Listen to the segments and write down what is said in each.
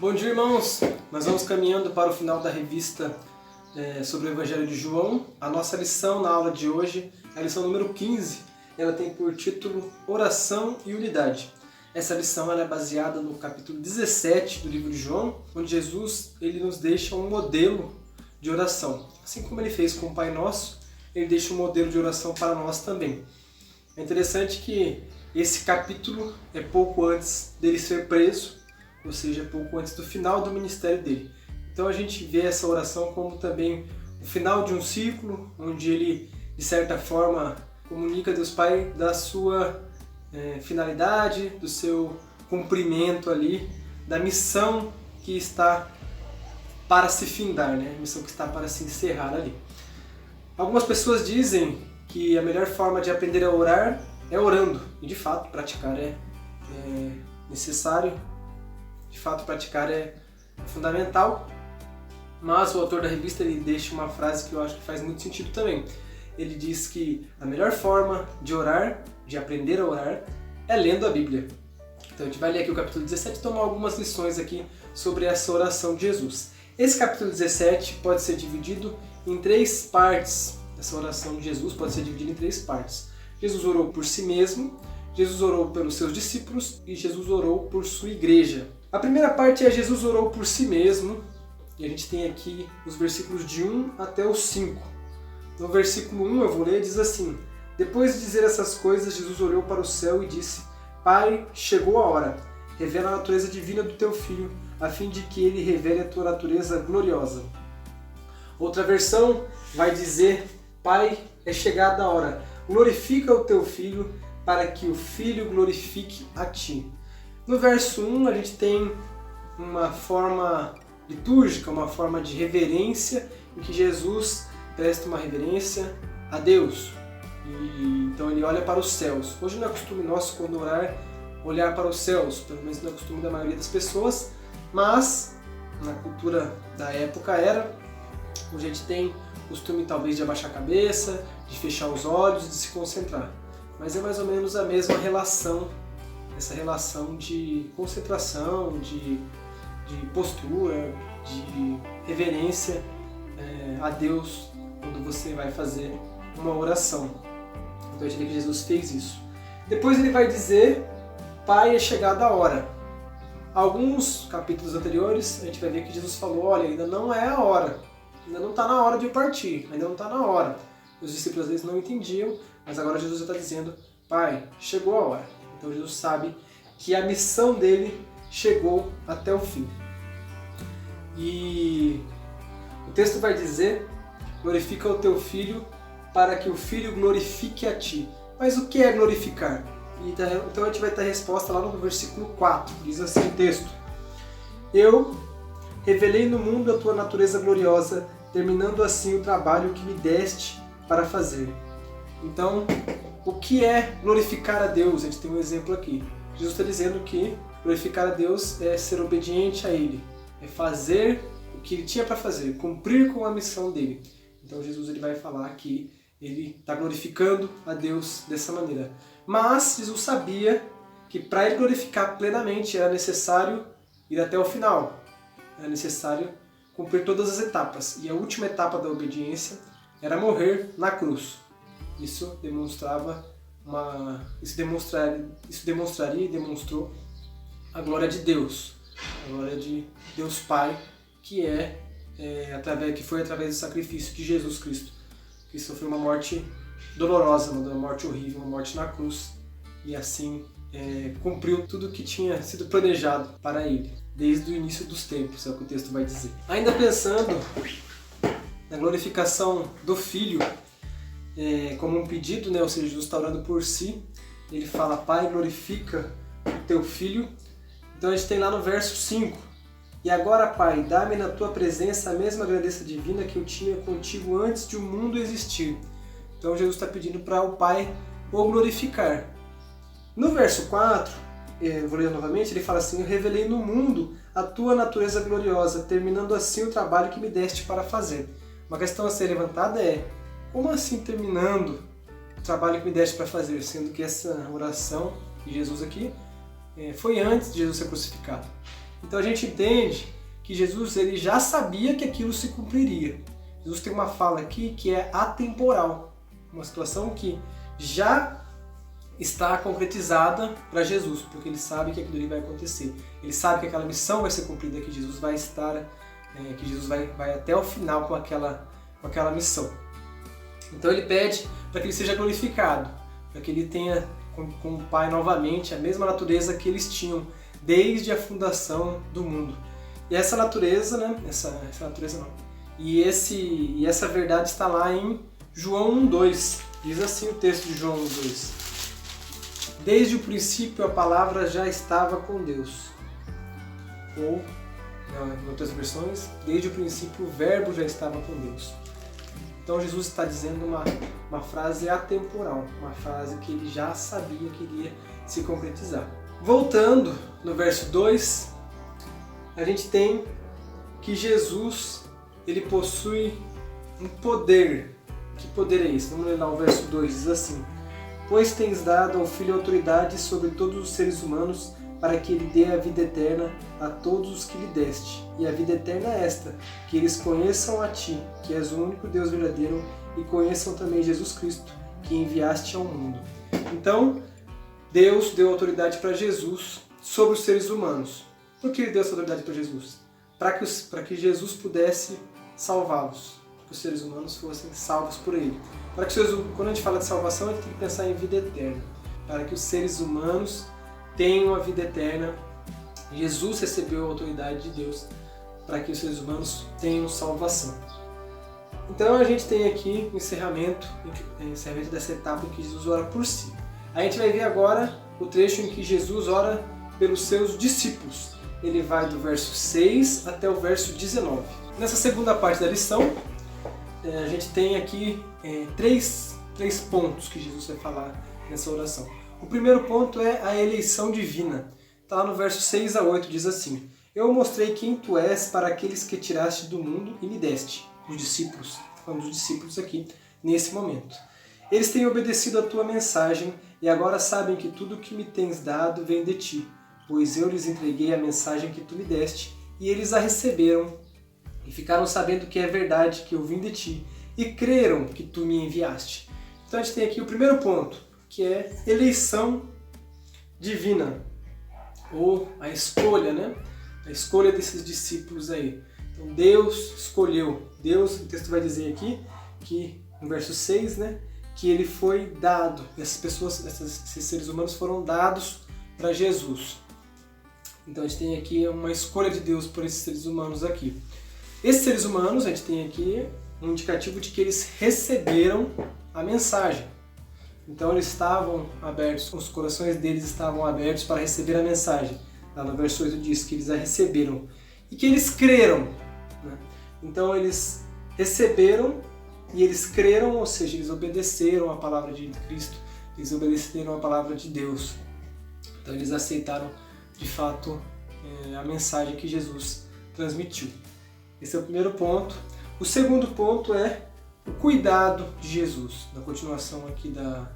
Bom dia, irmãos! Nós vamos caminhando para o final da revista sobre o Evangelho de João. A nossa lição na aula de hoje é a lição número 15. Ela tem por título Oração e Unidade. Essa lição ela é baseada no capítulo 17 do livro de João, onde Jesus ele nos deixa um modelo de oração. Assim como ele fez com o Pai Nosso, ele deixa um modelo de oração para nós também. É interessante que esse capítulo é pouco antes dele ser preso, ou seja, pouco antes do final do ministério dele. Então a gente vê essa oração como também o final de um ciclo, onde ele, de certa forma, comunica a Deus Pai da sua finalidade, do seu cumprimento ali, da missão que está para se findar, né? A missão que está para se encerrar ali. Algumas pessoas dizem que a melhor forma de aprender a orar é orando, e de fato praticar é necessário. De fato, praticar é fundamental, mas o autor da revista ele deixa uma frase que eu acho que faz muito sentido também. Ele diz que a melhor forma de orar, de aprender a orar, é lendo a Bíblia. Então a gente vai ler aqui o capítulo 17 e tomar algumas lições aqui sobre essa oração de Jesus. Esse capítulo 17 pode ser dividido em 3 partes. Essa oração de Jesus pode ser dividida em 3 partes. Jesus orou por si mesmo, Jesus orou pelos seus discípulos e Jesus orou por sua igreja. A primeira parte é Jesus orou por si mesmo, e a gente tem aqui os versículos de 1 até o 5. No versículo 1 eu vou ler, diz assim: Depois de dizer essas coisas, Jesus olhou para o céu e disse: Pai, chegou a hora, revela a natureza divina do teu Filho, a fim de que ele revele a tua natureza gloriosa. Outra versão vai dizer: Pai, é chegada a hora, glorifica o teu Filho, para que o Filho glorifique a ti. No verso 1 a gente tem uma forma litúrgica, uma forma de reverência, em que Jesus presta uma reverência a Deus. Então ele olha para os céus. Hoje não é costume nosso, quando orar, olhar para os céus, pelo menos não é costume da maioria das pessoas, mas na cultura da época era. Hoje a gente tem costume talvez de abaixar a cabeça, de fechar os olhos, de se concentrar. Mas é mais ou menos a mesma relação, essa relação de concentração, de postura, de reverência a Deus quando você vai fazer uma oração. Então a gente vê que Jesus fez isso. Depois ele vai dizer: Pai, é chegada a hora. Alguns capítulos anteriores a gente vai ver que Jesus falou: olha, ainda não é a hora, ainda não está na hora de eu partir, ainda não está na hora. Os discípulos às vezes não entendiam, mas agora Jesus está dizendo: Pai, chegou a hora. Então Jesus sabe que a missão dele chegou até o fim. E o texto vai dizer: glorifica o teu Filho, para que o Filho glorifique a ti. Mas o que é glorificar? Então a gente vai ter a resposta lá no versículo 4. Diz assim o texto: Eu revelei no mundo a tua natureza gloriosa, terminando assim o trabalho que me deste para fazer. Então, o que é glorificar a Deus? A gente tem um exemplo aqui. Jesus está dizendo que glorificar a Deus é ser obediente a Ele, é fazer o que Ele tinha para fazer, cumprir com a missão dele. Então Jesus ele vai falar que ele está glorificando a Deus dessa maneira. Mas Jesus sabia que para ele glorificar plenamente era necessário ir até o final. Era necessário cumprir todas as etapas. E a última etapa da obediência era morrer na cruz. Isso demonstraria e demonstrou a glória de Deus, a glória de Deus Pai, que foi através do sacrifício de Jesus Cristo, que sofreu uma morte dolorosa, uma morte horrível, uma morte na cruz, e assim cumpriu tudo o que tinha sido planejado para ele, desde o início dos tempos, é o que o texto vai dizer. Ainda pensando na glorificação do Filho, como um pedido, né? Ou seja, Jesus está orando por si, ele fala: Pai, glorifica o teu Filho. Então a gente tem lá no verso 5: E agora, Pai, dá-me na tua presença a mesma grandeza divina que eu tinha contigo antes de o mundo existir. Então Jesus está pedindo para o Pai o glorificar. No verso 4, vou ler novamente, ele fala assim: Eu revelei no mundo a tua natureza gloriosa, terminando assim o trabalho que me deste para fazer. Uma questão a ser levantada é: como assim terminando o trabalho que me deste para fazer? Sendo que essa oração de Jesus aqui foi antes de Jesus ser crucificado. Então a gente entende que Jesus ele já sabia que aquilo se cumpriria. Jesus tem uma fala aqui que é atemporal, uma situação que já está concretizada para Jesus, porque ele sabe que aquilo ali vai acontecer. Ele sabe que aquela missão vai ser cumprida, que Jesus vai estar, que Jesus vai até o final com aquela missão. Então ele pede para que ele seja glorificado, para que ele tenha com o Pai novamente a mesma natureza que eles tinham desde a fundação do mundo. E essa natureza, né? Essa natureza não. E essa verdade está lá em João 1:2. Diz assim o texto de João 1:2. Desde o princípio a palavra já estava com Deus. Ou, em outras versões, desde o princípio o verbo já estava com Deus. Então Jesus está dizendo uma frase atemporal, uma frase que ele já sabia que iria se concretizar. Voltando no verso 2, a gente tem que Jesus ele possui um poder. Que poder é esse? Vamos ler lá o verso 2, diz assim: Pois tens dado ao Filho autoridade sobre todos os seres humanos, para que ele dê a vida eterna a todos os que lhe deste. E a vida eterna é esta, que eles conheçam a ti, que és o único Deus verdadeiro, e conheçam também Jesus Cristo, que enviaste ao mundo. Então, Deus deu autoridade para Jesus sobre os seres humanos. Por que ele deu essa autoridade para Jesus? Para que Jesus pudesse salvá-los, para que os seres humanos fossem salvos por ele. Para que quando a gente fala de salvação, a gente tem que pensar em vida eterna. Para que os seres humanos tenham a vida eterna, Jesus recebeu a autoridade de Deus para que os seres humanos tenham salvação. Então a gente tem aqui o encerramento dessa etapa em que Jesus ora por si. A gente vai ver agora o trecho em que Jesus ora pelos seus discípulos. Ele vai do verso 6 até o verso 19. Nessa segunda parte da lição, a gente tem aqui três pontos que Jesus vai falar nessa oração. O primeiro ponto é a eleição divina. Está lá no verso 6 a 8, diz assim: Eu mostrei quem tu és para aqueles que tiraste do mundo e me deste. Os discípulos, falando dos discípulos aqui, nesse momento. Eles têm obedecido a tua mensagem e agora sabem que tudo o que me tens dado vem de ti, pois eu lhes entreguei a mensagem que tu me deste e eles a receberam e ficaram sabendo que é verdade que eu vim de ti e creram que tu me enviaste. Então a gente tem aqui o primeiro ponto, que é eleição divina, ou a escolha, né? A escolha desses discípulos aí. Então Deus escolheu, o texto vai dizer aqui, que no verso 6, né? Que ele foi dado, esses seres humanos foram dados para Jesus. Então a gente tem aqui uma escolha de Deus por esses seres humanos aqui. Esses seres humanos, a gente tem aqui um indicativo de que eles receberam a mensagem. Então eles estavam abertos, os corações deles estavam abertos para receber a mensagem. Lá no verso 8 diz que eles a receberam e que eles creram. Né? Então eles receberam e eles creram, ou seja, eles obedeceram a palavra de Cristo, eles obedeceram a palavra de Deus. Então eles aceitaram de fato a mensagem que Jesus transmitiu. Esse é o primeiro ponto. O segundo ponto é o cuidado de Jesus. Na continuação aqui da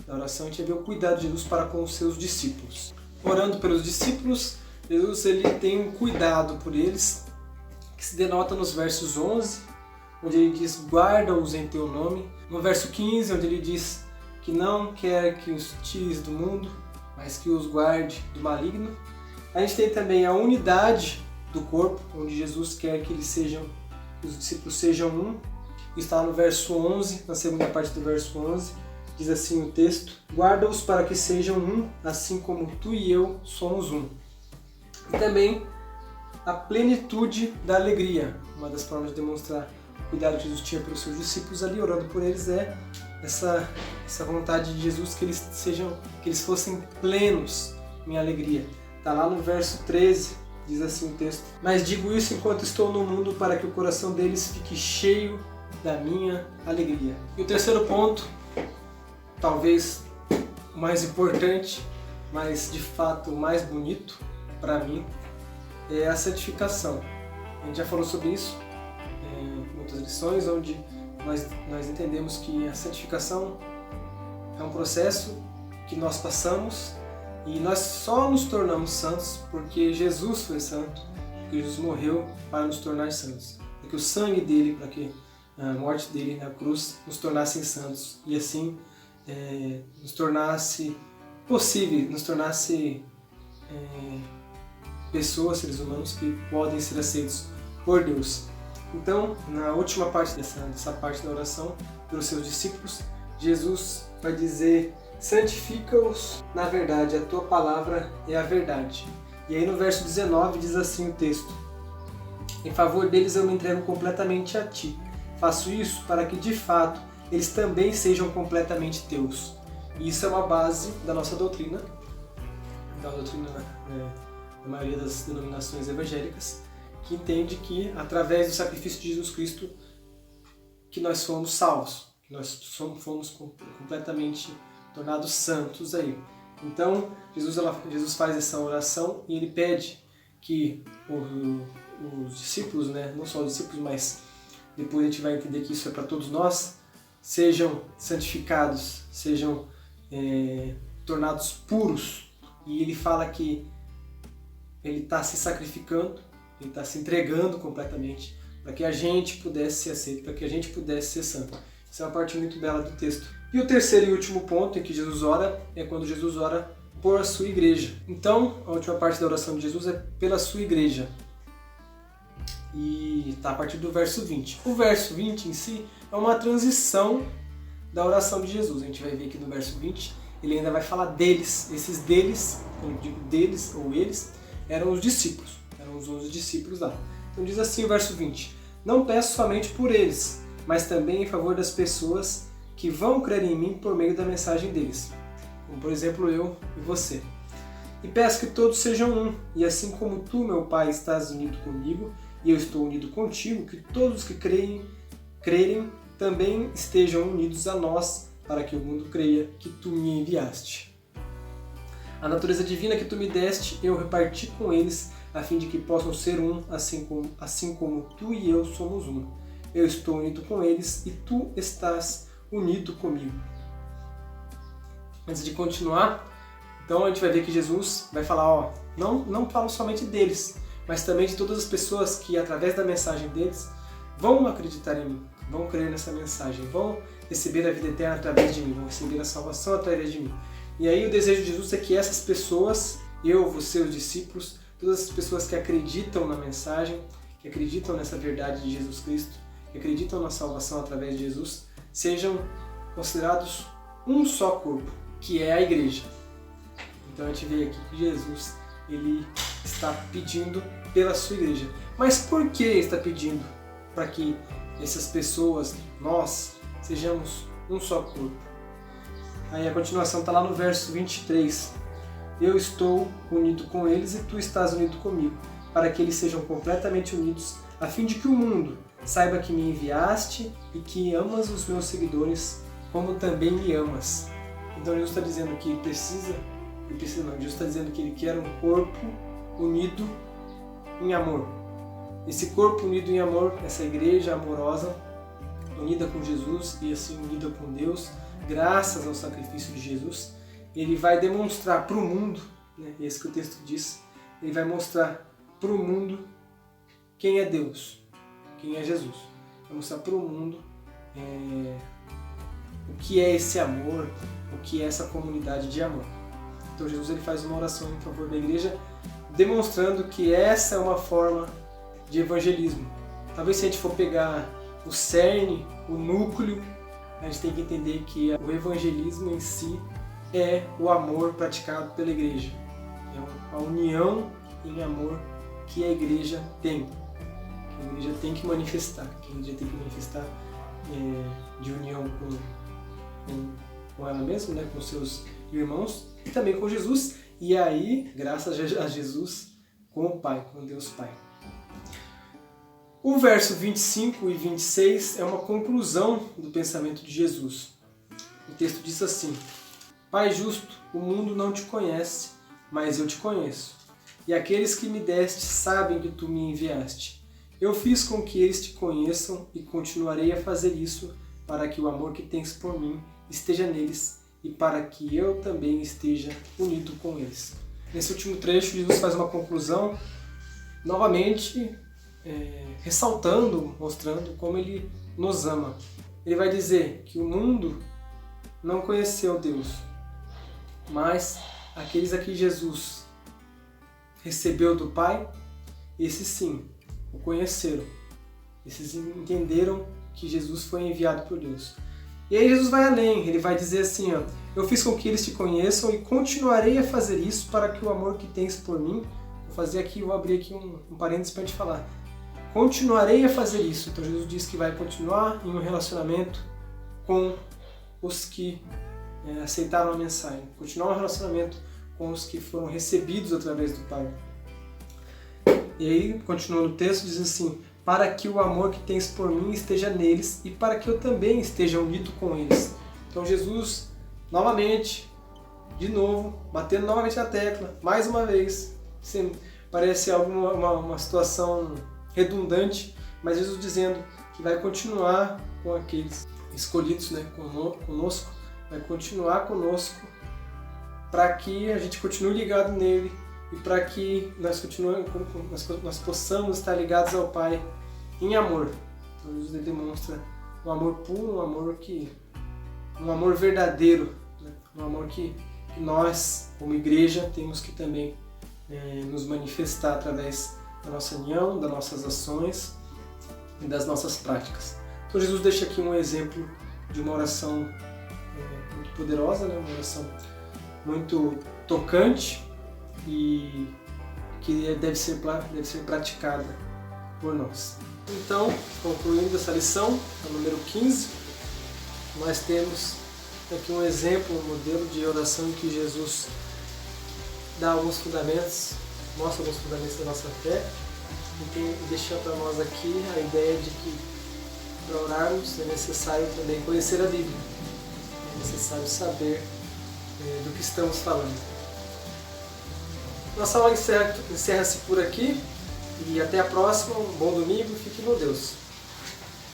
oração, a gente vai ver o cuidado de Jesus para com os seus discípulos. Orando pelos discípulos, Jesus ele tem um cuidado por eles, que se denota nos versos 11, onde ele diz, guarda-os em teu nome. No verso 15, onde ele diz que não quer que os tires do mundo, mas que os guarde do maligno. A gente tem também a unidade do corpo, onde Jesus quer que os discípulos sejam um. Está no verso 11, na segunda parte do verso 11, diz assim o texto: guarda-os para que sejam um, assim como tu e eu somos um. E também a plenitude da alegria. Uma das formas de demonstrar o cuidado que Jesus tinha pelos seus discípulos ali, orando por eles, é essa vontade de Jesus que eles fossem plenos em alegria. Está lá no verso 13, diz assim o texto: mas digo isso enquanto estou no mundo, para que o coração deles fique cheio da minha alegria. E o terceiro ponto, talvez o mais importante, mas de fato o mais bonito para mim, é a santificação. A gente já falou sobre isso em outras lições, onde nós entendemos que a santificação é um processo que nós passamos E nós só nos tornamos santos porque Jesus foi santo, porque Jesus morreu para nos tornar santos. Para que o sangue dele, para que a morte dele na cruz nos tornassem santos. E assim nos tornasse possível, nos tornasse pessoas, seres humanos que podem ser aceitos por Deus. Então, na última parte dessa parte da oração, pelos seus discípulos, Jesus vai dizer: santifica-os na verdade, a tua palavra é a verdade. E aí no verso 19 diz assim o texto: em favor deles eu me entrego completamente a ti. Faço isso para que de fato eles também sejam completamente teus. E isso é uma base da nossa doutrina, da maioria das denominações evangélicas, que entende que através do sacrifício de Jesus Cristo que nós fomos salvos, que nós fomos completamente tornados santos aí. Então Jesus faz essa oração e ele pede que os discípulos, não só os discípulos, mas depois a gente vai entender que isso é para todos nós, sejam santificados, sejam tornados puros. E ele fala que ele está se sacrificando, ele está se entregando completamente para que a gente pudesse ser aceito, para que a gente pudesse ser santo. Essa é uma parte muito bela do texto. E o terceiro e último ponto em que Jesus ora é quando Jesus ora por a sua igreja. Então, a última parte da oração de Jesus é pela sua igreja. E está a partir do verso 20. O verso 20 em si é uma transição da oração de Jesus. A gente vai ver aqui no verso 20, ele ainda vai falar deles. Esses deles, quando eu digo deles ou eles, eram os discípulos. Eram os 11 discípulos lá. Então diz assim o verso 20: não peço somente por eles, mas também em favor das pessoas que vão crer em mim por meio da mensagem deles. Como por exemplo eu e você. E peço que todos sejam um, e assim como tu, meu Pai, estás unido comigo, e eu estou unido contigo, que todos que crerem também estejam unidos a nós, para que o mundo creia que tu me enviaste. A natureza divina que tu me deste, eu reparti com eles, a fim de que possam ser um, assim como tu e eu somos um. Eu estou unido com eles e tu estás unido comigo. Antes de continuar, então a gente vai ver que Jesus vai falar, não falo somente deles, mas também de todas as pessoas que através da mensagem deles vão acreditar em mim, vão crer nessa mensagem, vão receber a vida eterna através de mim, vão receber a salvação através de mim. E aí o desejo de Jesus é que essas pessoas, eu, você, os discípulos, todas as pessoas que acreditam na mensagem, que acreditam nessa verdade de Jesus Cristo, que acreditam na salvação através de Jesus, sejam considerados um só corpo, que é a igreja. Então a gente vê aqui que Jesus ele está pedindo pela sua igreja. Mas por que está pedindo? Para que essas pessoas, nós, sejamos um só corpo. Aí a continuação está lá no verso 23. Eu estou unido com eles e tu estás unido comigo, para que eles sejam completamente unidos, a fim de que o mundo saiba que me enviaste e que amas os meus seguidores, como também me amas. Então Jesus está dizendo que Jesus está dizendo que ele quer um corpo unido em amor. Esse corpo unido em amor, essa igreja amorosa, unida com Jesus e assim unida com Deus, graças ao sacrifício de Jesus, ele vai demonstrar para o mundo, esse que o texto diz, ele vai mostrar para o mundo quem é Deus, quem é Jesus. Vai mostrar para o mundo o que é esse amor, o que é essa comunidade de amor. Então Jesus ele faz uma oração em favor da igreja, demonstrando que essa é uma forma de evangelismo. Talvez se a gente for pegar o cerne, o núcleo, a gente tem que entender que o evangelismo em si é o amor praticado pela igreja. É a união em amor que a igreja tem. Que a igreja tem que manifestar. Que a igreja tem que manifestar de união com ela mesma, com seus irmãos e também com Jesus. E aí, graças a Jesus, com o Pai, com Deus Pai. O verso 25 e 26 é uma conclusão do pensamento de Jesus. O texto diz assim: Pai justo, o mundo não te conhece, mas eu te conheço. E aqueles que me deste sabem que tu me enviaste. Eu fiz com que eles te conheçam e continuarei a fazer isso para que o amor que tens por mim esteja neles e para que eu também esteja unido com eles. Nesse último trecho, Jesus faz uma conclusão, novamente ressaltando, mostrando como Ele nos ama. Ele vai dizer que o mundo não conheceu Deus, mas aqueles a que Jesus recebeu do Pai, esses sim o conheceram. Esses entenderam que Jesus foi enviado por Deus. E aí Jesus vai além, ele vai dizer assim, ó, eu fiz com que eles te conheçam e continuarei a fazer isso para que o amor que tens por mim, vou abrir aqui um parênteses para te falar, continuarei a fazer isso. Então Jesus diz que vai continuar em um relacionamento com os que aceitaram a mensagem, continuar um relacionamento com os que foram recebidos através do Pai. E aí, continuando o texto, diz assim, para que o amor que tens por mim esteja neles e para que eu também esteja unido com eles. Então Jesus, novamente, de novo, batendo novamente na tecla, mais uma vez, parece uma situação redundante, mas Jesus dizendo que vai continuar com aqueles escolhidos, né, conosco, vai continuar conosco para que a gente continue ligado nele e para que nós possamos estar ligados ao Pai em amor. Então Jesus demonstra um amor puro, um amor verdadeiro, né? Um amor que nós, como igreja, temos que também nos manifestar através da nossa união, das nossas ações e das nossas práticas. Então Jesus deixa aqui um exemplo de uma oração muito poderosa, né? Uma oração muito tocante e que deve ser praticada por nós. Então, concluindo essa lição, a número 15, nós temos aqui um exemplo, um modelo de oração em que Jesus dá alguns fundamentos, mostra alguns fundamentos da nossa fé e deixa para nós aqui a ideia de que para orarmos é necessário também conhecer a Bíblia, é necessário saber do que estamos falando. Nossa aula encerra-se por aqui e até a próxima, um bom domingo, fique com Deus.